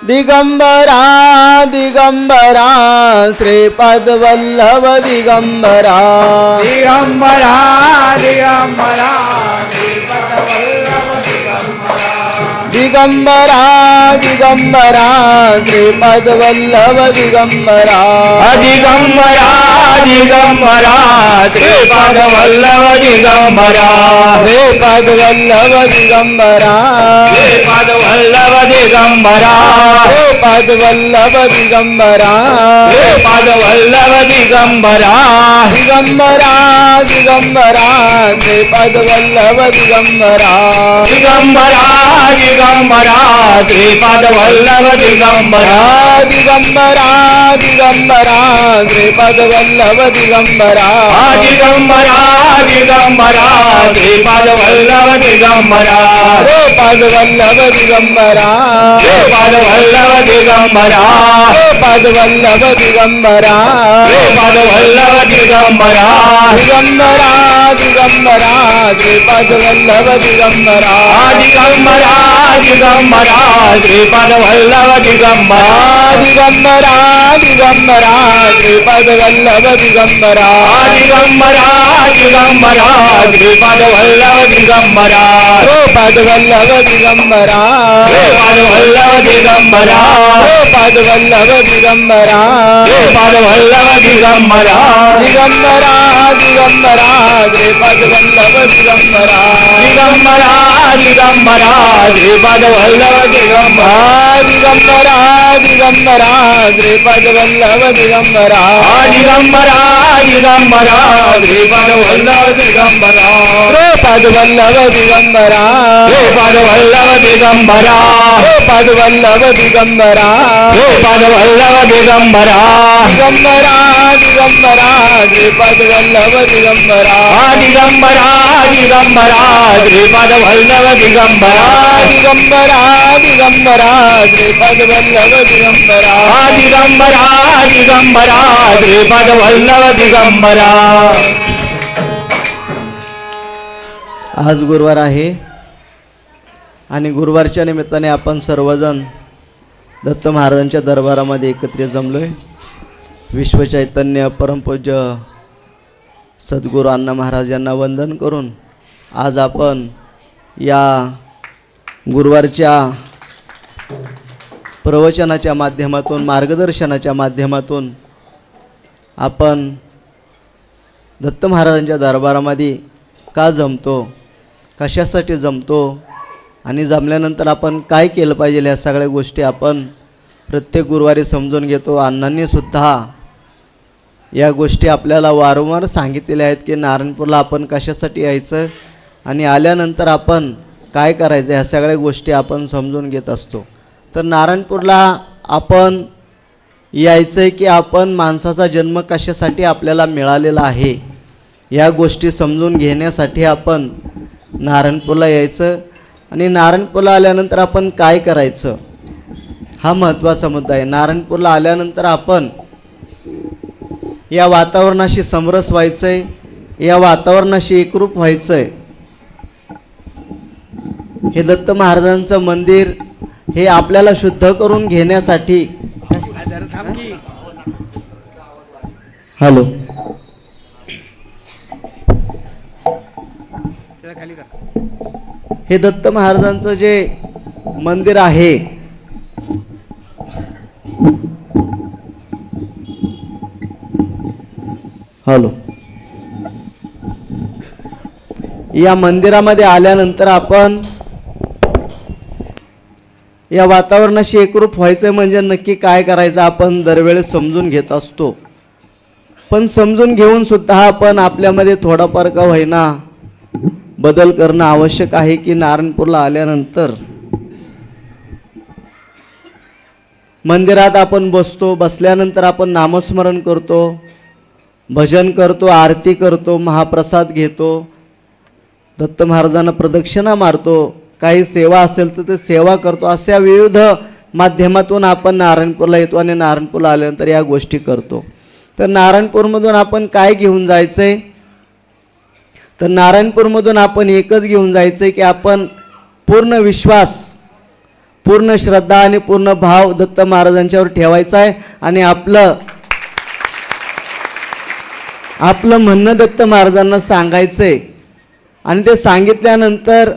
दिगंबरा दिगंबरा श्रीपद वल्लभ दिगंबरा दिगंबरा दिगंबरा श्रीपद वल्लभ दिगंबरा दिगंबरा दिगंबरा श्रीपद वल्लभ दिगंबरा दिगंबरा दिगंबरा श्रीपद वल्लभ दिगंबरा श्रीपद वल्लभ दिगंबरा श्रीपद वल्लभ दिगंबरा श्रीपद वल्लभ दिगंबरा श्रीपद वल्लभ दिगंबरा दिगंबरा दिगंबरा श्रीपद वल्लभ दिगंबरा दिगंबरा दिगंबरा श्रीपद वल्लभ दिगंबरा दिगंबरा दिगंबरा श्रीपद वल्लभ दिगंबरा दिगंबरा दिगंबरा श्रीपद वल्लभ दिगंबरा श्रीपद वल्लभ दिगंबरा श्रीपद वल्लभ दिगंबरा श्रीपद वल्लभ दिगंबरा श्रीपद वल्लभ दिगंबरा दिगंबरा दिगंबरा श्रीपद वल्लभ दिगंबरा दिगंबरा दिगंबरा श्रीपद वल्लभ दिगंबरा दिगंबरा दिगंबरा श्रीपद वल्लभ दिगंबरा दिगंबरा दिगंबरा श्रीपद वल्लभ दिगंबरा श्रीपद वल्लभ दिगंबरा श्रीपद वल्लभ दिगंबरा श्रीपद वल्लभ दिगंबरा श्रीपद वल्लभ दिगंबरा दिगंबरा दिगंबरा श्रीपद वल्लभ दिगंबरा दिगंबरा दिगंबरा श्रीपद वल्लभ दिगंबरा दिगंबरा दिगंबरा श्रीपद वल्लभ दिगंबरा दिगंबरा दिगंबरा श्रीपद वल्लभ दिगंबरा श्रीपद वल्लभ दिगंबरा श्रीपद वल्लभ दिगंबरा श्रीपद वल्लभ दिगंबरा श्रीपद वल्लभ दिगंबरा दिगंबरा दिगंबरा श्रीपद वल्लभ दिगंबरा दिगंबरा दिगंबरा श्रीपद वल्लभ दिगंबरा दिगंबरा दिगंबरा श्रीपद वल्लभ दिगंबरा दिगंबरा दिगंबरा श्रीपद वल्लभ दिगंबरा. आज गुरुवार आहे आणि गुरुवारच्या निमित्ताने आपण सर्वजण दत्त महाराजांच्या दरबारामध्ये एकत्रित जमलोय. विश्वचैतन्य परमपूज्य सद्गुरू अण्णा महाराज यांना वंदन करून आज आपण या गुरुवारच्या प्रवचनाच्या माध्यमातून मार्गदर्शनाच्या माध्यमातून आपण दत्त महाराजांच्या दरबारामध्ये का जमतो, कशासाठी जमतो आणि जमल्यानंतर आपण काय केलं पाहिजे, या सगळ्या गोष्टी आपण प्रत्येक गुरुवारी समजून घेतो. अण्णांनी सुद्धा या गोष्टी आपल्याला वारंवार सांगितलेल्या आहेत की नारायणपूरला आपण कशासाठी यायचं आणि आल्यानंतर आपण काय करायचं, ह्या सगळ्या गोष्टी आपण समजून घेत असतो. तर नारायणपूरला आपण यायचं आहे की आपण माणसाचा जन्म कशासाठी आपल्याला मिळालेला आहे या गोष्टी समजून घेण्यासाठी आपण नारायणपूरला यायचं. आणि नारायणपूरला आल्यानंतर आपण काय करायचं हा महत्त्वाचा मुद्दा आहे. नारायणपूरला आल्यानंतर आपण या वातावरणाशी समरस व्हायचं आहे, या वातावरणाशी एकरूप व्हायचं आहे. हे दत्त महाराजांचं मंदिर हे आपल्याला शुद्ध करून घेण्यासाठी. हॅलो, हे दत्त महाराजांचं जे मंदिर आहे हॅलो, या मंदिरामध्ये आल्यानंतर आपण या वातावरणाशी एकरूप व्हायचं म्हणजे नक्की काय करायचं आपण दरवेळेस समजून घेत असतो. पण समजून घेऊन सुद्धा आपण आपल्यामध्ये थोडाफार का होईना बदल करणं आवश्यक आहे की नारायणपूरला आल्यानंतर मंदिरात आपण बसतो, बसल्यानंतर आपण नामस्मरण करतो, भजन करतो, आरती करतो, महाप्रसाद घेतो, दत्त महाराजांना प्रदक्षिणा मारतो, काही सेवा असेल तर ते सेवा करतो. अशा विविध माध्यमातून आपण नारायणपूरला येतो आणि नारायणपूरला आल्यानंतर या गोष्टी करतो. तर नारायणपूरमधून आपण काय घेऊन जायचं आहे, तर नारायणपूरमधून आपण एकच घेऊन जायचं आहे की आपण पूर्ण विश्वास, पूर्ण श्रद्धा आणि पूर्ण भाव दत्त महाराजांच्यावर ठेवायचा आहे. आणि आपलं म्हणणं दत्त महाराजांना सांगायचं आहे. आणि ते सांगितल्यानंतर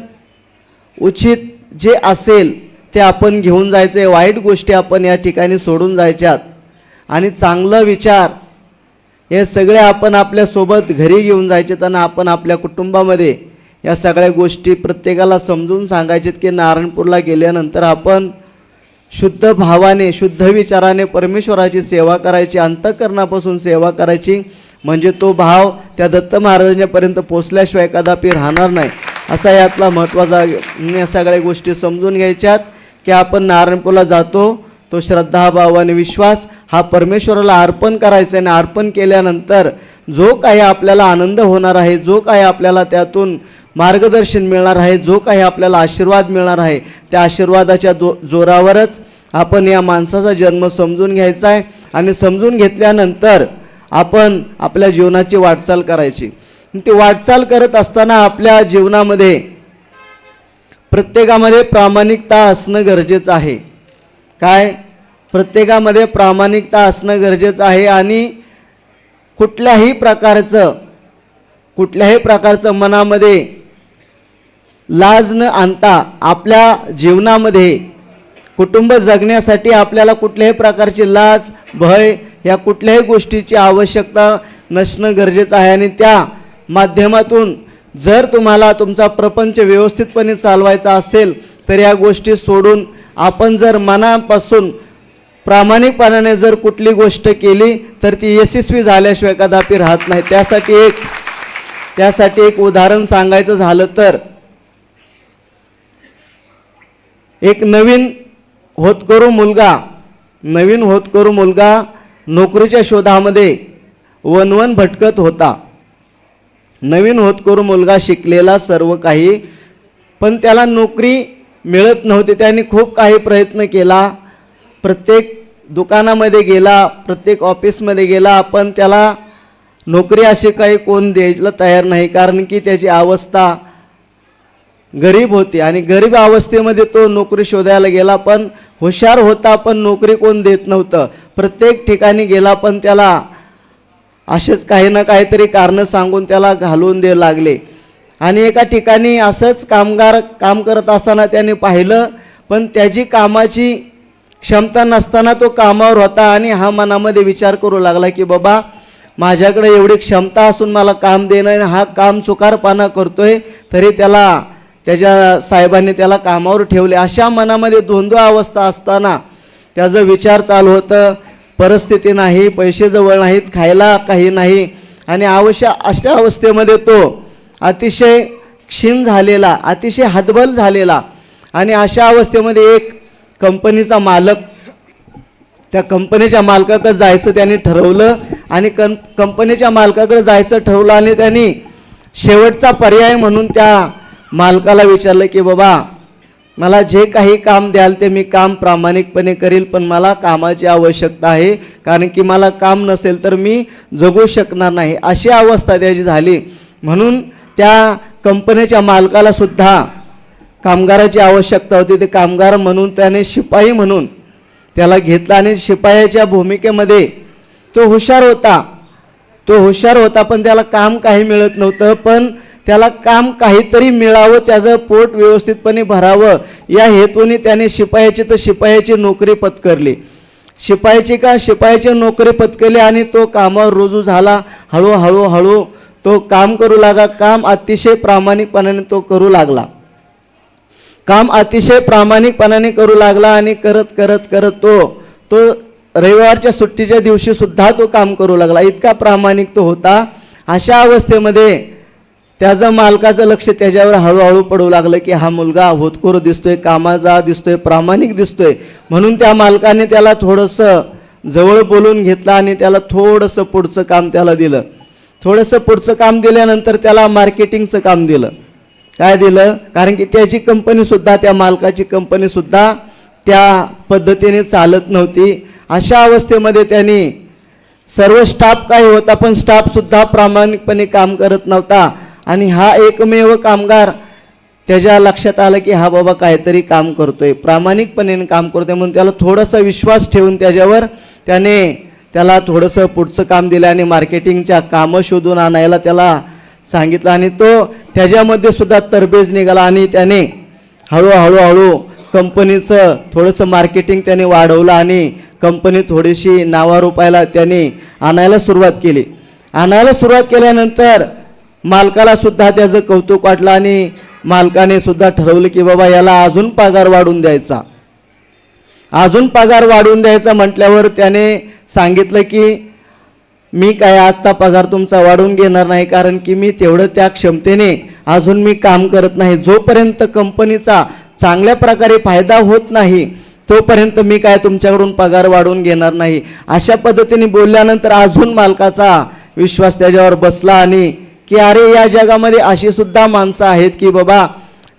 उचित जे असेल ते आपण घेऊन जायचं आहे. वाईट गोष्टी आपण या ठिकाणी सोडून जायच्यात आणि चांगलं विचार हे सगळे आपण आपल्यासोबत घरी घेऊन जायचे. त्यांना आपण आपल्या कुटुंबामध्ये या सगळ्या गोष्टी प्रत्येकाला समजून सांगायचे की नारायणपूरला गेल्यानंतर आपण शुद्ध भावाने, शुद्ध विचाराने परमेश्वराची सेवा करायची, अंतःकरणापासून सेवा करायची. म्हणजे तो भाव त्या दत्त महाराजांपर्यंत पोचल्याशिवाय कदापि राहणार नाही. असा यातला महत्त्वाचा. या सगळ्या गोष्टी समजून घ्यायच्यात की आपण नारायणपूरला जातो, तो श्रद्धा, भाव आणि विश्वास हा परमेश्वराला अर्पण करायचा आहे. आणि अर्पण केल्यानंतर जो काही आपल्याला आनंद होणार आहे, जो काही आपल्याला त्यातून मार्गदर्शन मिळणार आहे, जो काही आपल्याला आशीर्वाद मिळणार आहे, त्या आशीर्वादाच्या जोरावरच आपण या माणसाचा जन्म समजून घ्यायचा आहे. आणि समजून घेतल्यानंतर आपण आपल्या जीवनाची वाटचाल करायची. ती वाटचाल करत असताना आपल्या जीवनामध्ये प्रत्येकामध्ये प्रामाणिकता असणं गरजेचं आहे. काय? प्रत्येकामध्ये प्रामाणिकता असणं गरजेचं आहे. आणि कुठल्याही प्रकारचं मनामध्ये लाज न आणता आपल्या जीवनामध्ये कुटुंब जगण्यासाठी आपल्याला कुठल्याही प्रकारची लाज, भय या कुठल्याही गोष्टीची आवश्यकता नसणं गरजेचं आहे. आणि त्या माध्यमातून जर तुम्हाला तुमचा प्रपंच व्यवस्थितपणे चालवायचा असेल तर या गोष्टी सोडून आपण जर मनापासून प्रामाणिकपणाने जर कुठली गोष्ट केली तर ती यशस्वी झाल्याशिवाय कदापि राहत नाही. त्यासाठी एक उदाहरण सांगायचं झालं तर एक नवीन होतकरू मुलगा नोकरीच्या शोधामध्ये वनवन भटकत होता. नवीन होतकरू मुलगा शिकलेला सर्व काही, पण त्याला नोकरी मिळत नव्हती. त्याने खूप काही प्रयत्न केला, प्रत्येक दुकानामध्ये गेला, प्रत्येक ऑफिसमध्ये गेला, पण त्याला नोकरी अशी काही कोण द्यायला तयार नाही. कारण की त्याची अवस्था गरीब होती आणि गरीब अवस्थेमध्ये तो नोकरी शोधायला गेला. पण हुशार होता, पण नोकरी कोण देत नव्हतं. प्रत्येक ठिकाणी गेला, पण त्याला असेच काही ना काहीतरी कारणं सांगून त्याला घालवून द्यायला लागले. आणि एका ठिकाणी असंच काम करत असताना त्याने पाहिलं, पण त्याची कामाची क्षमता नसताना तो कामावर होता. आणि हा मनामध्ये विचार करू लागला की बाबा माझ्याकडे एवढी क्षमता असून मला काम देणं आणि हा काम चुकारपणा करतोय, तरी त्याच्या साहेबांनी त्याला कामावर ठेवले. अशा मनामध्ये द्वंद्व अवस्था असताना त्याचा विचार चालू होतं, परिस्थिती नाही, पैसे जवळ नाहीत, खायला काही नाही आणि अशा अवस्थेमध्ये तो अतिशय क्षीण झालेला, अतिशय हतबल झालेला आणि अशा अवस्थेमध्ये एक कंपनीचा मालक, त्या कंपनीच्या मालकाकडे जायचं त्यांनी ठरवलं आणि कंपनीच्या मालकाकडे जायचं ठरवलं आणि त्यांनी शेवटचा पर्याय म्हणून त्या मालकाला विचारलं की बाबा मला जे काही काम द्याल ते मी काम प्रामाणिकपणे करील, पण मला कामाची आवश्यकता आहे, कारण की मला काम नसेल तर मी जगू शकणार नाही, अशी अवस्था त्याची झाली. म्हणून त्या कंपनीच्या मालकाला सुद्धा कामगाराची आवश्यकता होती. ते कामगार म्हणून त्याने शिपाई म्हणून त्याला घेतला आणि शिपायाच्या भूमिकेमध्ये तो हुशार होता, पण त्याला काम काही मिळत नव्हतं. पण त्याला काम काहीतरी मिळावं, त्याचं पोट व्यवस्थितपणे भरावं या हेतूने त्याने शिपायाची नोकरी पत्करली. शिपायाची नोकरी पत्करली आणि तो कामावर रुजू झाला. हळूहळू तो काम करू लागला. काम अतिशय प्रामाणिकपणाने तो करू लागला. आणि करत तो रविवारच्या सुट्टीच्या दिवशी सुद्धा तो काम करू लागला. इतका प्रामाणिक तो होता. अशा अवस्थेमध्ये त्याचं मालकाचं लक्ष त्याच्यावर हळूहळू पडू लागलं की हा मुलगा होतकोर दिसतोय, कामाचा दिसतोय, प्रामाणिक दिसतोय. म्हणून त्या मालकाने त्याला थोडंसं जवळ बोलून घेतलं आणि त्याला थोडंसं पुढचं काम त्याला दिलं. पुढचं काम दिल्यानंतर त्याला मार्केटिंगचं काम दिलं. काय दिलं? कारण की त्याची कंपनीसुद्धा, त्या मालकाची कंपनीसुद्धा त्या पद्धतीने चालत नव्हती. अशा अवस्थेमध्ये त्यांनी सर्व स्टाफ काही होता, पण स्टाफसुद्धा प्रामाणिकपणे काम करत नव्हता. आणि हा एकमेव कामगार त्याच्या लक्षात आलं की हा बाबा काहीतरी काम करतोय, प्रामाणिकपणे काम करतोय. म्हणून त्याला थोडासा विश्वास ठेवून त्याच्यावर त्याला थोडंसं पुढचं काम दिलं आणि मार्केटिंगच्या कामं शोधून आणायला त्याला सांगितलं. आणि तो त्याच्यामध्ये सुद्धा तरबेज निघाला आणि त्याने हळूहळू कंपनीचं थोडंसं मार्केटिंग त्याने वाढवलं आणि कंपनी थोडीशी नावारूपायला त्याने आणायला सुरुवात केल्यानंतर मालकाला सुद्धा त्याचं कौतुक वाटलं आणि मालकाने सुद्धा ठरवलं की बाबा याला अजून पगार वाढवून द्यायचा. म्हटल्यावर त्याने सांगितलं की मी काय आत्ता पगार तुमचा वाढवून घेणार नाही, कारण की मी तेवढं त्या क्षमतेने अजून मी काम करत नाही. जोपर्यंत कंपनीचा चांगल्या प्रकारे फायदा होत नाही तोपर्यंत मी काय तुमच्याकडून पगार वाढवून घेणार नाही. अशा पद्धतीने बोलल्यानंतर अजून मालकाचा विश्वास त्याच्यावर बसला आणि की अरे या जगामध्ये अशी सुद्धा माणसं आहेत की बाबा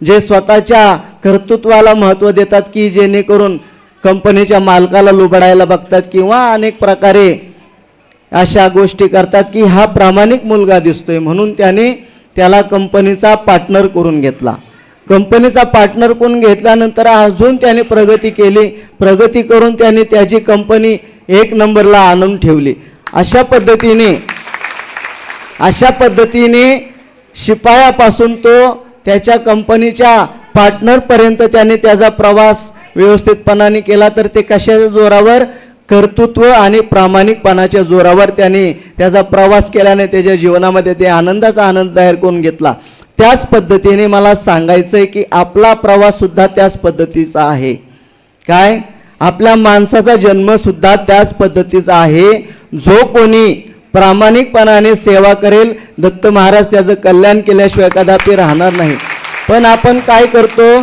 जे स्वतःच्या कर्तृत्वाला महत्त्व देतात, की जेणेकरून कंपनीच्या मालकाला लुबाडायला बघतात किंवा अनेक प्रकारे अशा गोष्टी करतात की हा प्रामाणिक मुलगा दिसतोय. म्हणून त्याला कंपनीचा पार्टनर करून घेतला. घेतल्यानंतर अजून त्याने प्रगती केली. प्रगती करून त्याने त्याची कंपनी 1 नंबरला आणून ठेवली. अशा पद्धतीने शिपायापासून तो त्याच्या कंपनीच्या पार्टनरपर्यंत त्याने त्याचा प्रवास व्यवस्थितपणाने केला. तर ते कशाच्या जोरावर? कर्तृत्व आणि प्रामाणिकपणाच्या जोरावर त्याने त्याचा प्रवास केल्याने त्याच्या जीवनामध्ये ते आनंदाचा आनंद तयार करून घेतला. त्याच पद्धतीने मला सांगायचं आहे की आपला प्रवास सुद्धा त्याच पद्धतीचा आहे. काय? आपल्या माणसाचा जन्म सुद्धा त्याच पद्धतीचा आहे. जो कोणी प्रामाणिकपणाने सेवा करेल, दत्त महाराज त्याचं कल्याण केल्याशिवाय कदापि राहणार नाही. पण आपण काय करतो?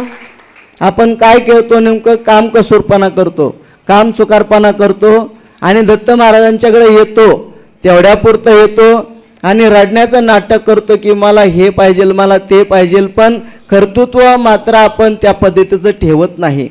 नेमकं काम कसूरपणा करतो, काम चुकारपणा करतो आणि दत्त महाराजांच्याकडे येतो, तेवढ्यापुरतं येतो आणि रडण्याचं नाटक करतो की मला हे पाहिजे, मला ते पाहिजे. पण कर्तृत्व मात्र आपण त्या पद्धतीचं ठेवत नाही.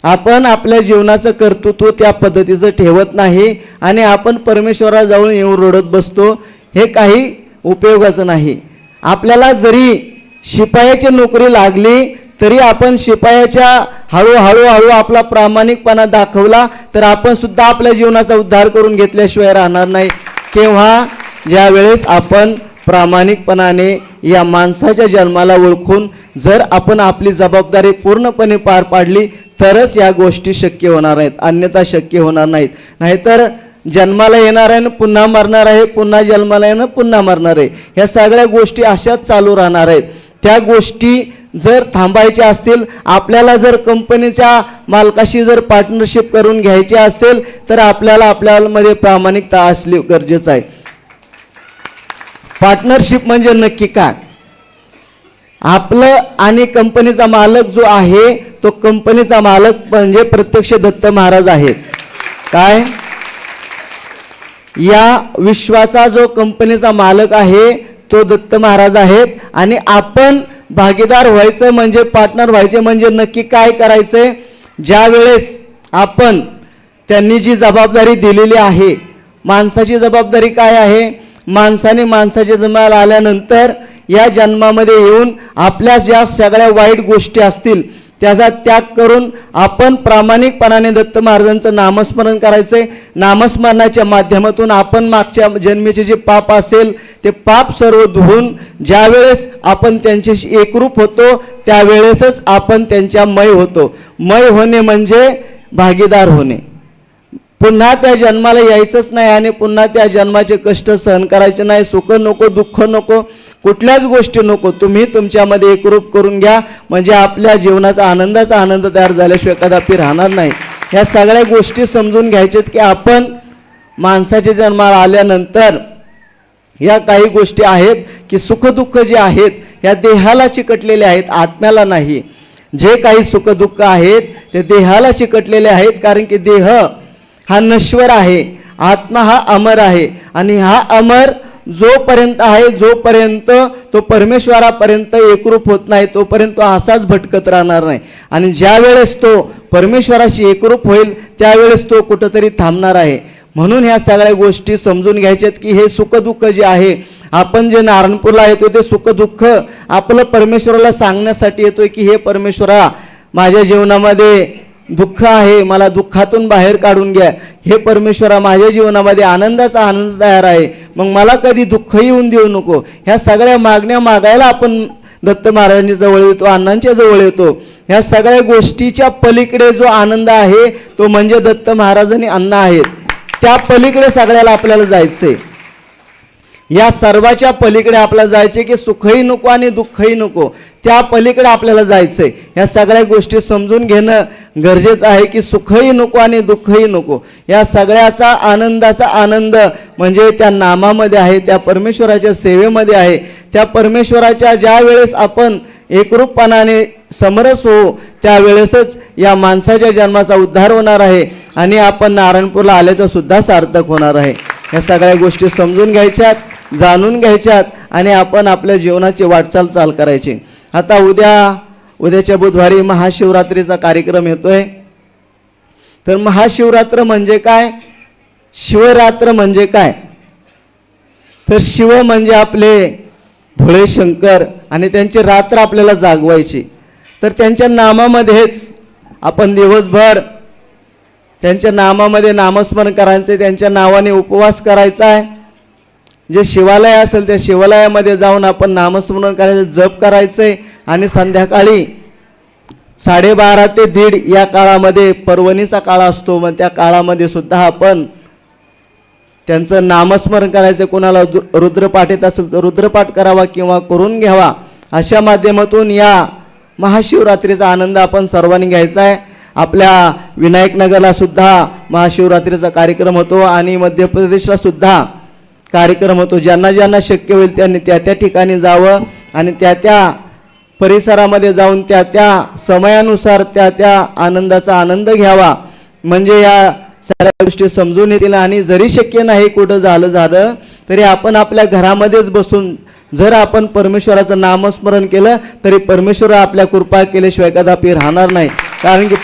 आपण आपल्या जीवनाचं कर्तृत्व त्या पद्धतीचं ठेवत नाही आणि आपण परमेश्वराला जाऊन येऊन रडत बसतो. हे काही उपयोगाचं नाही. आपल्याला जरी शिपायाची नोकरी लागली तरी आपण शिपायाच्या हळूहळू आपला प्रामाणिकपणा दाखवला तर आपण सुद्धा आपल्या जीवनाचा उद्धार करून घेतल्याशिवाय राहणार नाही. केव्हा? ज्या वेळेस आपण प्रामाणिकपणाने या माणसाच्या जन्माला ओळखून जर आपण आपली जबाबदारी पूर्णपणे पार पाडली तरच या गोष्टी शक्य होणार आहेत, अन्यथा शक्य होणार नाहीत. नाहीतर जन्माला येणार आहे, पुन्हा मरणार आहे, पुन्हा जन्माला येणं, पुन्हा मरणार आहे, ह्या सगळ्या गोष्टी अशाच चालू राहणार आहेत. त्या गोष्टी जर थांबायच्या असतील, आपल्याला जर कंपनीच्या मालकाशी जर पार्टनरशिप करून घ्यायची असेल तर आपल्यामध्ये प्रामाणिकता असली गरजेचं आहे. पार्टनरशिप म्हणजे नक्की काय? आपलं आणि कंपनीचा मालक जो आहे तो कंपनीचा मालक म्हणजे प्रत्यक्ष दत्त महाराज आहेत. काय? या विश्वाचा जो कंपनीचा मालक आहे तो दत्त महाराज आहेत. आणि आपण भागीदार व्हायचं म्हणजे पार्टनर व्हायचे म्हणजे नक्की काय करायचंय? ज्या वेळेस आपण त्यांनी जी जबाबदारी दिलेली आहे, माणसाची जबाबदारी काय आहे? माणसाने माणसाच्या जन्माला आल्यानंतर या जन्मामध्ये येऊन आपल्या ज्या सगळ्या वाईट गोष्टी असतील त्याचा त्याग करून आपण प्रामाणिकपणाने दत्त महाराजांचं नामस्मरण करायचंय. नामस्मरणाच्या माध्यमातून आपण मागच्या जन्मीचे जे पाप असेल ते पाप सर्व धुवून ज्यावेळेस आपण त्यांच्याशी एकरूप होतो त्यावेळेसच आपण त्यांच्या मय होतो. मय होणे म्हणजे भागीदार होणे. पुन्हा त्या जन्माला यायचंच नाही आणि पुन्हा त्या जन्माचे कष्ट सहन करायचे नाही. सुख नको, दुःख नको, कुठल्याच गोष्टी नको. तुम्ही तुमच्यामध्ये एकरूप करून घ्या म्हणजे आपल्या जीवनाचा आनंदाचा आनंद तयार झाल्याशिवाय कदापि राहणार नाही. ह्या सगळ्या गोष्टी समजून घ्यायच्यात की आपण माणसाच्या जन्माला आल्यानंतर या काही गोष्टी आहेत की सुखदुःख जे आहेत या देहाला चिकटलेले आहेत, आत्म्याला नाही. जे काही सुखदुःख आहेत ते देहाला चिकटलेले आहेत. कारण की देह हा नश्वर आहे, आत्मा हा अमर आहे. आणि हा अमर जोपर्यंत आहे, जोपर्यंत तो परमेश्वरापर्यंत एकरूप होत नाही तोपर्यंत तो असाच भटकत राहणार नाही. आणि ज्या वेळेस तो परमेश्वराशी एकरूप होईल त्यावेळेस तो कुठंतरी थांबणार आहे. म्हणून ह्या सगळ्या गोष्टी समजून घ्यायच्यात की हे सुखदुःख जे आहे, आपण जे नारायणपूरला येतो ते सुखदुःख आपलं परमेश्वराला सांगण्यासाठी येतोय की हे परमेश्वरा, माझ्या जीवनामध्ये दुःख आहे, मला दुःखातून बाहेर काढून घ्या. हे परमेश्वरा, माझ्या जीवनामध्ये आनंदाचा आनंद तयार आहे, मग मला कधी दुःख येऊन देऊ नको. ह्या सगळ्या मागण्या मागायला आपण दत्त महाराजांच्या जवळ येतो, अण्णांच्या जवळ येतो. ह्या सगळ्या गोष्टीच्या पलीकडे जो आनंद आहे तो म्हणजे दत्त महाराज आणि अण्णा आहेत. त्या पलीकडे सगळ्याला आपल्याला जायचंय. या सर्वाच्या पलीकडे आपल्याला जायचे की सुखही नको आणि दुःखही नको, त्या पलीकडे आपल्याला जायचंय. या सगळ्या गोष्टी समजून घेणं गरजेचं आहे की सुखही नको आणि दुःखही नको. या सगळ्याचा आनंदाचा आनंद म्हणजे त्या नामामध्ये आहे, त्या परमेश्वराच्या सेवेमध्ये आहे. त्या परमेश्वराच्या ज्या वेळेस आपण एकरूपपणाने समरस हो त्यावेळेसच या माणसाच्या जन्माचा उद्धार होणार आहे आणि आपण नारायणपूरला आल्याचं सुद्धा सार्थक होणार आहे. या सगळ्या गोष्टी समजून घ्यायच्यात, जाणून घ्यायच्यात आणि आपण आपल्या जीवनाची वाटचाल चाल करायची. आता उद्याच्या बुधवारी महाशिवरात्रीचा कार्यक्रम येतोय. तर महाशिवरात्र म्हणजे काय, शिवरात्र म्हणजे काय? तर शिव म्हणजे आपले भोळे शंकर आणि त्यांची रात्र आपल्याला जागवायची. तर त्यांच्या नामामध्येच आपण दिवसभर त्यांच्या नामामध्ये नामस्मरण करायचं, त्यांच्या नावाने उपवास करायचा आहे. जे शिवालय असेल त्या शिवालयामध्ये जाऊन आपण नामस्मरण करायचं, जप करायचंय. आणि संध्याकाळी 12:30 ते 1:30 या काळामध्ये पर्वणीचा काळ असतो, मग त्या काळामध्ये सुद्धा आपण त्यांचं नामस्मरण करायचं. कोणाला रुद्रपाठ येत असेल तर रुद्रपाठ करावा किंवा करून घ्यावा. अशा माध्यमातून या महाशिवरात्रीचा आनंद आपण सर्वांनी घ्यायचा आहे. आपल्या विनायकनगरला सुद्धा महाशिवरात्रीचा कार्यक्रम होतो आणि मध्य प्रदेशला सुद्धा कार्यक्रम होतो. ज्यांना ज्यांना शक्य होईल त्यांनी त्या त्या ठिकाणी जावं आणि त्या त्या परिसरामध्ये जाऊन त्या त्या समयानुसार त्या त्या आनंदाचा आनंद घ्यावा. म्हणजे या सगळ्या गोष्टी समजून येतील. आणि जरी शक्य नाही कुठं झालं तरी आपण आपल्या घरामध्येच बसून जर आपण परमेश्वराचं नामस्मरण केलं तरी परमेश्वर आपल्या कृपा केल्याशिवाय कदापि राहणार नाही. कारण की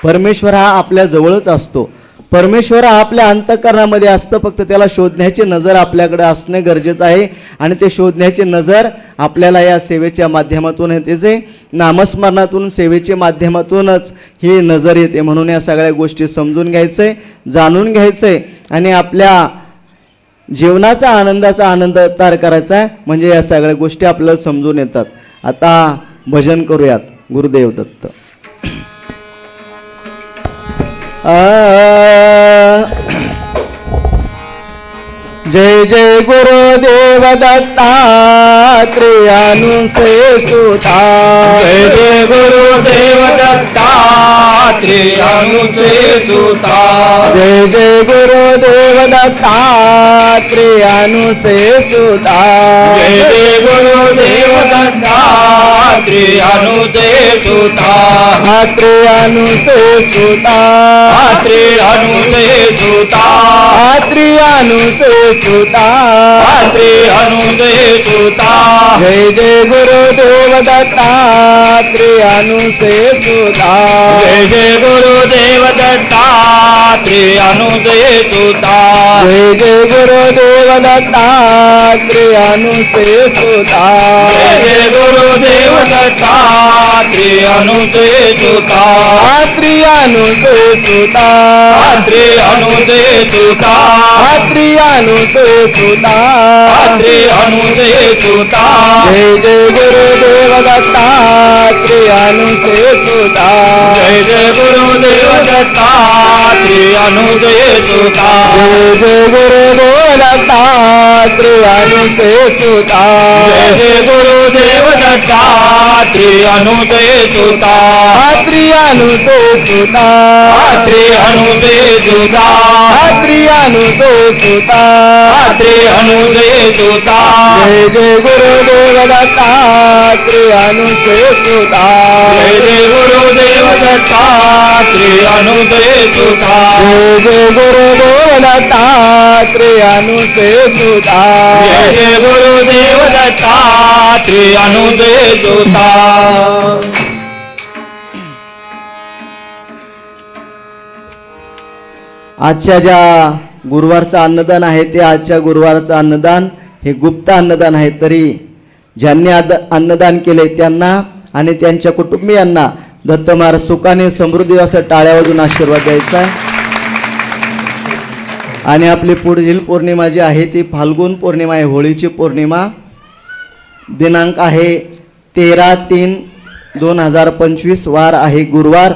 परमेश्वर हा आपल्या जवळच असतो. परमेश्वर हा आपल्या अंतःकरणामध्ये असतं, फक्त त्याला शोधण्याची नजर आपल्याकडे असणे गरजेचं आहे. आणि ते शोधण्याची नजर आपल्याला या सेवेच्या माध्यमातून येते, जे नामस्मरणातून सेवेच्या माध्यमातूनच ही नजर येते. म्हणून या सगळ्या गोष्टी समजून घ्यायचंय, जाणून घ्यायचंय आणि आपल्या जीवनाचा आनंदाचा आनंद तयार करायचा आहे. म्हणजे या सगळ्या गोष्टी आपल्याला समजून येतात. आता भजन करूयात. गुरुदेव दत्त. जय जय गुरुदेव दत्तात्रेयानुसे सुता जय जय गुरुदेव दत्तात्रेयानुसे सुता जय जय गुरुदेव दत्तात्रेयानुसे सुता जय जय गुरुदेव दत्तात्रेयानुसे सुता त्रेयानुसे सुता त्रेयानुसे सुता त्रेयानुसे सुता त्रेयानुसे सुता जय जय गुरुदेव दत्तात्रेयानुसे सुता जय जय गुरुदेव दत्तात्रेयानुसे सुता जय जय गुरुदेव दत्तात्रेयानुसे सुता जय जय गुरुदेव दत्तात्रेयानुसे सुता त्रेयानुसे सुता त्रेयानुसे सुता त्रेयानुसे सुता त्रेयानुसे सुता जय जय गुरुदेव दत्तात्रेयानुसे सुता जय जय गुरुदेव दत्तात्रेयानुसे सुता जय जय गुरुदेव दत्तात्रेयानुसे सुता जय जय गुरुदेव दत्तात्रेयानुसे सुता त्रेयानुसे सुता त्रेयानुसे सुता त्रेयानुसे सुता त्रेयानुसे सुता जय जय गुरुदेव दत्तात्रेयानुसे सुता जय जय गुरुदेव दत्तात्रेयानुसे सुता जय जय गुरुदेव दत्तात्रेयानुसे सुता जय जय गुरुदेव दत्तात्रेयानुसे सुता आजच्या ज्या गुरुवारचं अन्नदान आहे ते आजच्या गुरुवारचं अन्नदान हे गुप्त अन्नदान आहे. तरी ज्यांनी अन्नदान केले त्यांना आणि त्यांच्या कुटुंबियांना दत्त महाराज सुखाने समृद्धी असं टाळ्या वाजून आशीर्वाद द्यायचा आहे. आणि आपली पुढील पौर्णिमा जी आहे ती फाल्गुन पौर्णिमा आहे, होळीची पौर्णिमा. दिनांक आहे 13/3/2025, वार आहे गुरुवार.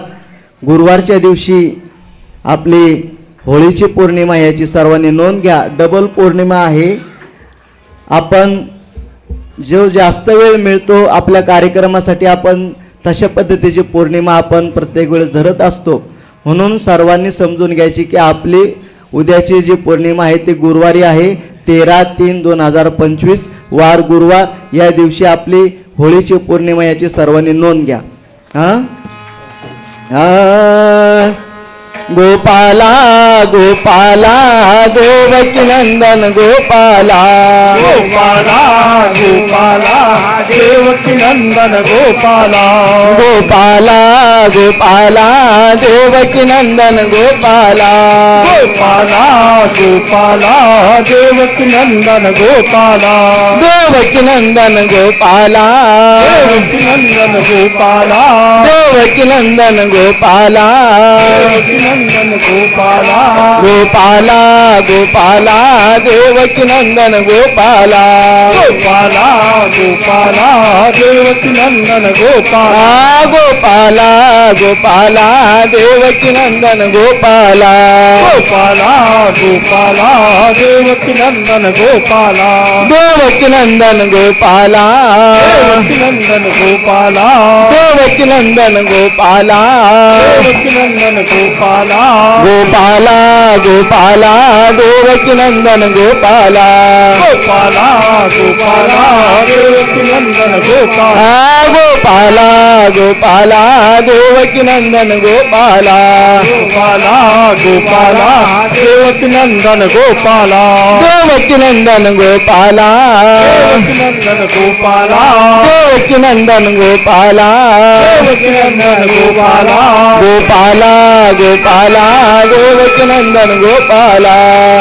गुरुवारच्या दिवशी आपली होळीची पौर्णिमा याची सर्वांनी नोंद घ्या. डबल पौर्णिमा आहे. आपण जो जास्त वेळ मिळतो आपल्या कार्यक्रमासाठी आपण तशा पद्धतीची पौर्णिमा आपण प्रत्येक वेळेस धरत असतो. म्हणून सर्वांनी समजून घ्यायची की आपली उद्याची जी पौर्णिमा आहे ती गुरुवारी आहे 13/3/2025, वार गुरुवार. या दिवशी आपली होळीची पौर्णिमा याची सर्वांनी नोंद घ्या. गोपाला गोपाला देवकी नंदन गोपाला गोपाला गोपाला देवकी नंदन गोपाला गोपाला गोपाला देवकी नंदन गोपाला गोपाला गोपाला देवकी नंदन गोपाला देवकी नंदन गोपाला देवकी नंदन गोपाला देवकी नंदन गोपाला नंदन गोपाला गोपाला गोपाला देवकी नंदन गोपाला गोपाला गोपाला देवकी नंदन गोपाला गोपाला गोपाला देवकी नंदन गोपाला गोपाला गोपाला देवकी नंदन गोपाला देवकी नंदन गोपाला देवकी नंदन गोपाला देवकी नंदन गोपाला देवकी नंदन गोपाला गोपाला गोपाला देवकी नंदन गोपाला गोपाला गोपाला देवकी नंदन गोपाला गोपाला गोपाला देवकी नंदन गोपाला गोपाला गोपाला देवकी नंदन गोपाला देवकी नंदन गोपाला देवकी नंदन गोपाला देवकी नंदन गोपाला देवकी नंदन गोपाला गोपाला गोपाला देवकी नंदन गोपाला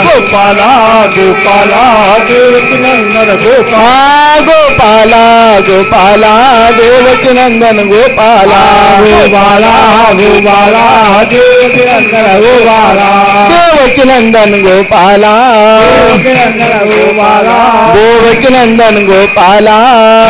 गोपाला गोपाला देवकी नंदन गोपाला गोपाला गोपाला देवकी नंदन गोपाला गोपाला गोपाला देवकी नंदन गोपाला देवकी नंदन गोपाला देवकी नंदन गोपाला देवकी नंदन गोपाला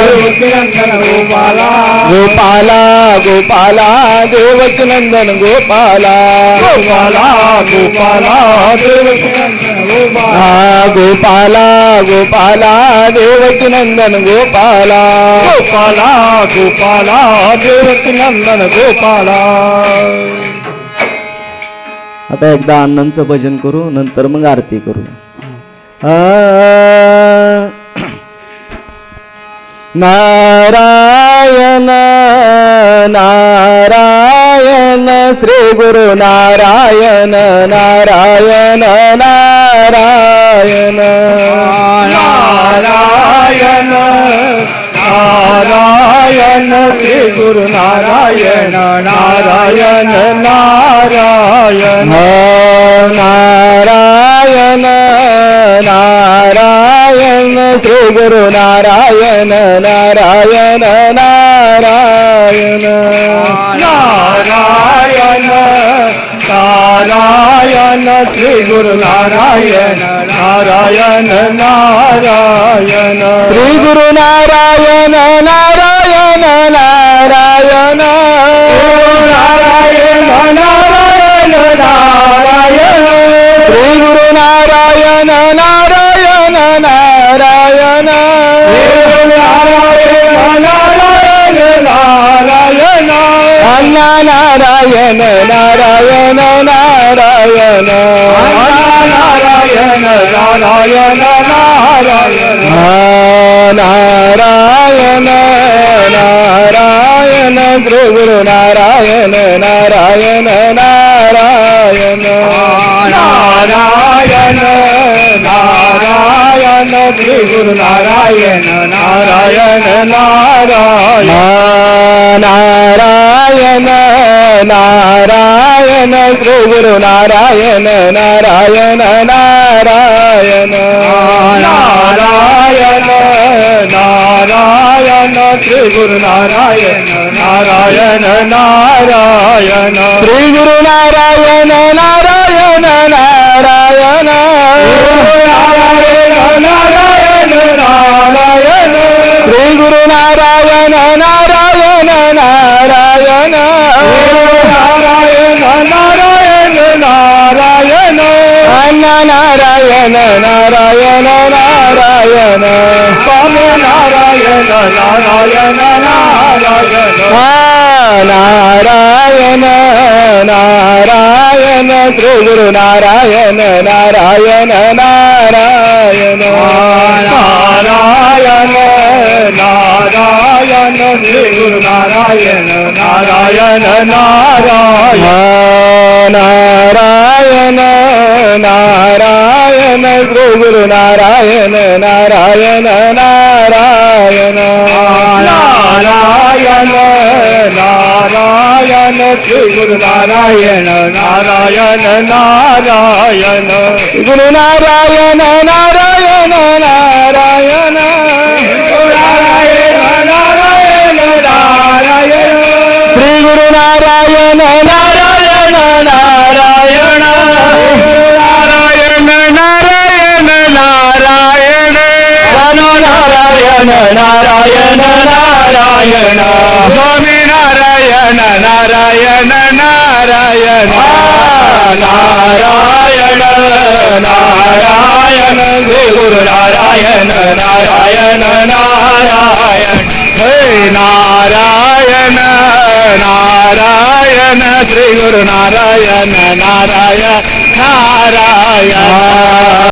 देवकी नंदन गोपाला गोपाला गोपाला देवकी नंदन गोपाला गोपाला गोपाला देवकी नंदन गोपाला गोपाला गोपाला देवकी नंदन गोपाला गोपाला गोपाला देवकी नंदन गोपाला. आता एकदा अण्णांचं भजन करू नंतर मग आरती करू. नारायण नारायण श्री गुरु नारायण नारायण नारायण नारायण नारायण श्री गुरु नारायण नारायण नारायण. नारायण नारायण श्री गुरु नारायण नारायण नारायण नारायण नारायण श्री गुरु नारायण नारायण नारायण. श्री गुरु नारायण नारायण नारायण नारायण नारायण नारायण श्री गुरु नारायण नारायण नारायण नारायण नारायण अण्णा नारायण नारायण नारायण नारायण नारायण नारायण नारायण नारायण श्री गुरु नारायण नारायण नारायण नारायण नारायण श्री गुरु नारायण नारायण नारायण नारायण नारायण श्री गुरु नारायण नारायण नारायण नारायण नारायण श्री गुरु नारायण नारायण नारायण श्री गुरु नारायण नारायण नारायण नारायण नारायण नारायण श्री गुरु नारायण नारायण नारायण नारायण नारायण नारायण अण्णा नारायण नारायण नारायण स्वामी नारायण नारायण नारायण नारायण नारायण श्री गुरु नारायण नारायण नारायण नारायण नारायण श्री गुरु नारायण नारायण नारायण नारायण नारायण श्री गुरु नारायण नारायण नारायण नारायण नारायण श्री गुरु नारायण नारायण नारायण गुरु नारायण नारायण नारायण नारायण नारायण नारायण श्री गुरु नारायण नारायण नारायण नारायण नारायण नारायण नारायण नारायण नारायण स्वामी नारायण नारायण नारायण नारायण नारायण श्री गुरु नारायण नारायण नारायण हे नारायण नारायण श्री गुरु नारायण नारायण नारायण